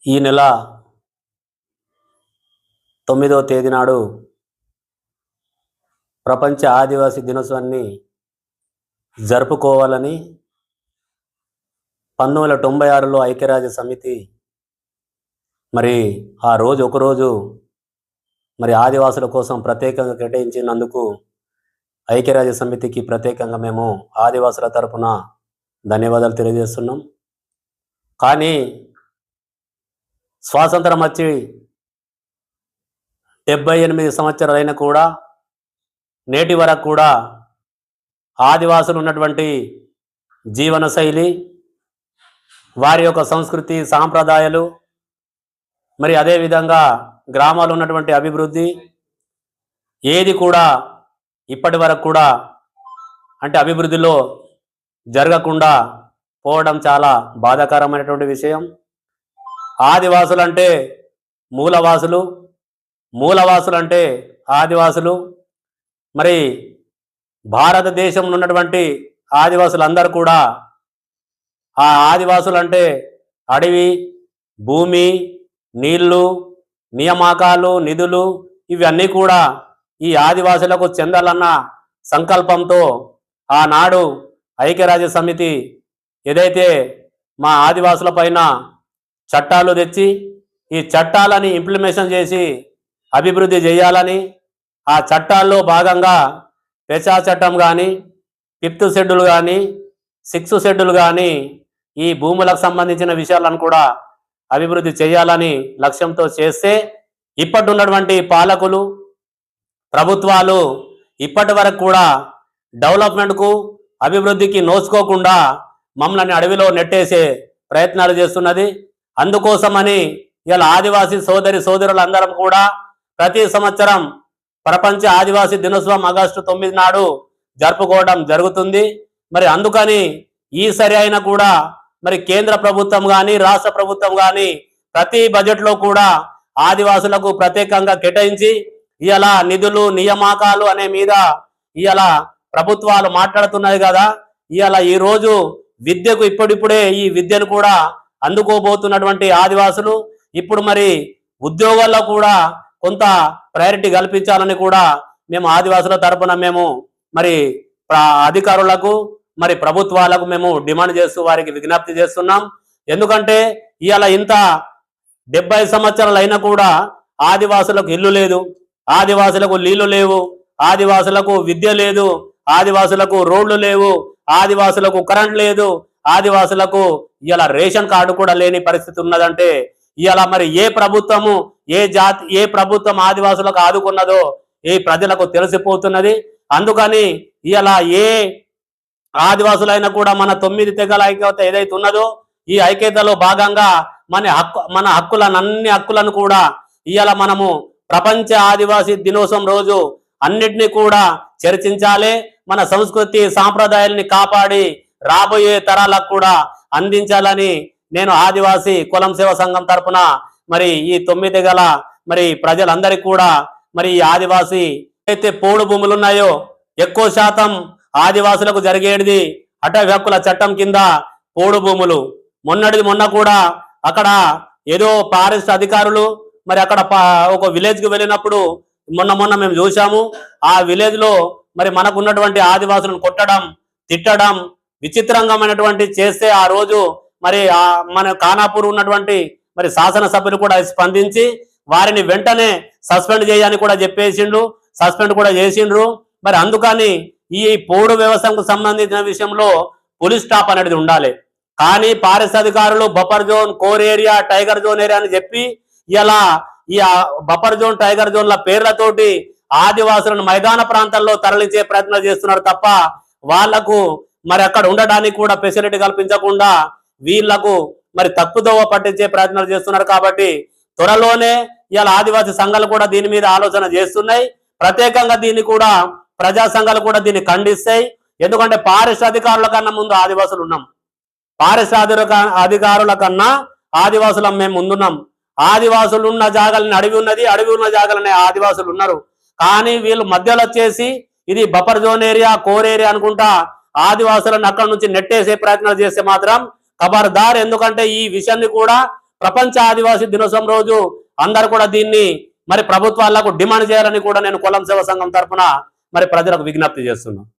ఈ నెల 9వ తేదీ నాడు ప్రపంచ ఆదివాసీ దినోత్సవాన్ని జరుపుకోవాలని 1996లో ఐక్యరాజ్య సమితి మరి ఆ రోజు ఒకరోజు మరి ఆదివాసుల కోసం ప్రత్యేకంగా కేటాయించినందుకు ఐక్యరాజ్య సమితికి ప్రత్యేకంగా మేము ఆదివాసుల తరపున ధన్యవాదాలు తెలియజేస్తున్నాం. కానీ స్వాతంత్రం వచ్చి 78 సంవత్సరాలైనా కూడా నేటి వరకు కూడా ఆదివాసులు ఉన్నటువంటి జీవన శైలి, వారి యొక్క సంస్కృతి సాంప్రదాయాలు, మరి అదేవిధంగా గ్రామాల్లో ఉన్నటువంటి అభివృద్ధి ఏది కూడా ఇప్పటి వరకు కూడా అంటే అభివృద్ధిలో జరగకుండా పోవడం చాలా బాధాకరమైనటువంటి విషయం. ఆదివాసులు అంటే మూలవాసులు, మూలవాసులు అంటే ఆదివాసులు. మరి భారతదేశంలో ఉన్నటువంటి ఆదివాసులందరూ కూడా ఆ ఆదివాసులు అంటే అడవి, భూమి, నీళ్లు, నియామకాలు, నిధులు ఇవన్నీ కూడా ఈ ఆదివాసులకు చెందాలన్న సంకల్పంతో ఆనాడు ఐక్యరాజ్య సమితి ఏదైతే మా ఆదివాసుల పైన చట్టాలు తెచ్చి ఈ చట్టాలని ఇంప్లిమెంటేషన్ చేసి అభివృద్ధి చేయాలని, ఆ చట్టాల్లో భాగంగా పెచా చట్టం కానీ, 5th షెడ్యూల్ కానీ, 6th షెడ్యూల్ కానీ ఈ భూములకు సంబంధించిన విషయాలను కూడా అభివృద్ధి చేయాలని లక్ష్యంతో చేస్తే ఇప్పటి ఉన్నటువంటి పాలకులు ప్రభుత్వాలు ఇప్పటి వరకు కూడా డెవలప్మెంట్కు అభివృద్ధికి నోచుకోకుండా మమ్మల్ని అడవిలో నెట్టేసే ప్రయత్నాలు చేస్తున్నది. అందుకోసమని ఇలా ఆదివాసీ సోదరులందరం కూడా ప్రతి సంవత్సరం ప్రపంచ ఆదివాసీ దినోత్సవం ఆగస్టు 9 నాడు జరుపుకోవడం జరుగుతుంది. మరి అందుకని ఈసారి అయినా కూడా మరి కేంద్ర ప్రభుత్వం కానీ రాష్ట్ర ప్రభుత్వం కానీ ప్రతి బడ్జెట్లో కూడా ఆదివాసులకు ప్రత్యేకంగా కేటాయించి ఇలా నిధులు నియామకాలు అనే మీద ఇలా ప్రభుత్వాలు మాట్లాడుతున్నాయి కదా. ఇలా ఈరోజు విద్యకు ఇప్పుడిప్పుడే ఈ విద్యను కూడా అందుకోబోతున్నటువంటి ఆదివాసులు ఇప్పుడు మరి ఉద్యోగాల్లో కూడా కొంత ప్రయారిటీ కల్పించాలని కూడా మేము ఆదివాసుల తరపున మేము మరి అధికారులకు మరి ప్రభుత్వాలకు మేము డిమాండ్ చేస్తూ వారికి విజ్ఞప్తి చేస్తున్నాం. ఎందుకంటే ఇవాళ ఇంత 70 సంవత్సరాలు అయినా కూడా ఆదివాసులకు ఇల్లు లేదు, ఆదివాసులకు నీళ్లు లేవు, ఆదివాసులకు విద్య లేదు, ఆదివాసులకు రోడ్లు లేవు, ఆదివాసులకు కరెంట్ లేదు, ఆదివాసులకు ఇలా రేషన్ కార్డు కూడా లేని పరిస్థితి ఉన్నదంటే ఇలా మరి ఏ ప్రభుత్వం ఆదివాసులకు ఆదుకున్నదో ఈ ప్రజలకు తెలిసిపోతున్నది. అందుకని ఇలా ఏ ఆదివాసులైనా కూడా మన 9 తెగల ఐక్యత ఏదైతే ఉన్నదో ఈ ఐక్యతలో భాగంగా మన అన్ని హక్కులను కూడా ఇలా మనము ప్రపంచ ఆదివాసీ దినోత్సవం రోజు అన్నిటినీ కూడా చర్చించాలి. మన సంస్కృతి సాంప్రదాయాల్ని కాపాడి రాబోయే తరాలకు కూడా అందించాలని నేను ఆదివాసీ కులం సేవ సంఘం తరపున మరి ఈ 9 తెగల మరి ప్రజలందరికీ కూడా మరి ఈ ఆదివాసీ అయితే పోడు భూములు ఉన్నాయో ఎక్కువ శాతం ఆదివాసులకు జరిగేది అటవీ హక్కుల చట్టం కింద పోడు భూములు. మొన్న కూడా అక్కడ ఏదో ఫారెస్ట్ అధికారులు మరి అక్కడ ఒక విలేజ్కి వెళ్ళినప్పుడు మొన్న మేము చూసాము. ఆ విలేజ్ లో మరి మనకు ఉన్నటువంటి ఆదివాసులను కొట్టడం తిట్టడం విచిత్రంగామైనటువంటి చేస్తే ఆ రోజు మరి మన ఖానాపూర్ ఉన్నటువంటి మరి శాసనసభ్యులు కూడా స్పందించి వారిని వెంటనే సస్పెండ్ చేయని కూడా సస్పెండ్ కూడా చేసిండ్రు. మరి అందుకని ఈ పోడు వ్యవస్థకు సంబంధించిన విషయంలో పోలీస్ స్టాప్ అనేది ఉండాలి. కానీ ఫారెస్ట్ అధికారులు buffer zone, core area, tiger zone area అని చెప్పి ఇలా ఈ బఫర్ జోన్ టైగర్ జోన్ల పేర్లతోటి ఆదివాసులను మైదాన ప్రాంతాల్లో తరలించే ప్రయత్నం చేస్తున్నారు తప్ప వాళ్లకు మరి అక్కడ ఉండడానికి కూడా ఫెసిలిటీ కల్పించకుండా వీళ్లకు మరి తప్పుదోవ పట్టించే ప్రయత్నాలు చేస్తున్నారు. కాబట్టి త్వరలోనే ఇలా ఆదివాసీ సంఘాలు కూడా దీని మీద ఆలోచన చేస్తున్నాయి. ప్రత్యేకంగా దీన్ని కూడా ప్రజా సంఘాలు కూడా దీన్ని ఖండిస్తాయి. ఎందుకంటే ఫారెస్ట్ అధికారుల కన్నా ముందు ఆదివాసులు ఉన్నాం, ఫారెస్ట్ అధికారుల కన్నా ఆదివాసులం మేము ముందున్నాం. ఆదివాసులు ఉన్న జాగాలని అడవి ఉన్నది, అడవి ఉన్న జాగాలనే ఆదివాసులు ఉన్నారు. కానీ వీళ్ళు మధ్యలో వచ్చేసి ఇది buffer zone area, core area అనుకుంటా ఆదివాసులను అక్కడ నుంచి నెట్టేసే ప్రయత్నాలు చేస్తే మాత్రం ఖబర్దార్. ఎందుకంటే ఈ విషయాన్ని కూడా ప్రపంచ ఆదివాసీ దినోత్సవం రోజు అందరూ కూడా దీన్ని మరి ప్రభుత్వాలకు డిమాండ్ చేయాలని కూడా నేను కులం సేవ సంఘం తరఫున మరి ప్రజలకు విజ్ఞప్తి చేస్తున్నాను.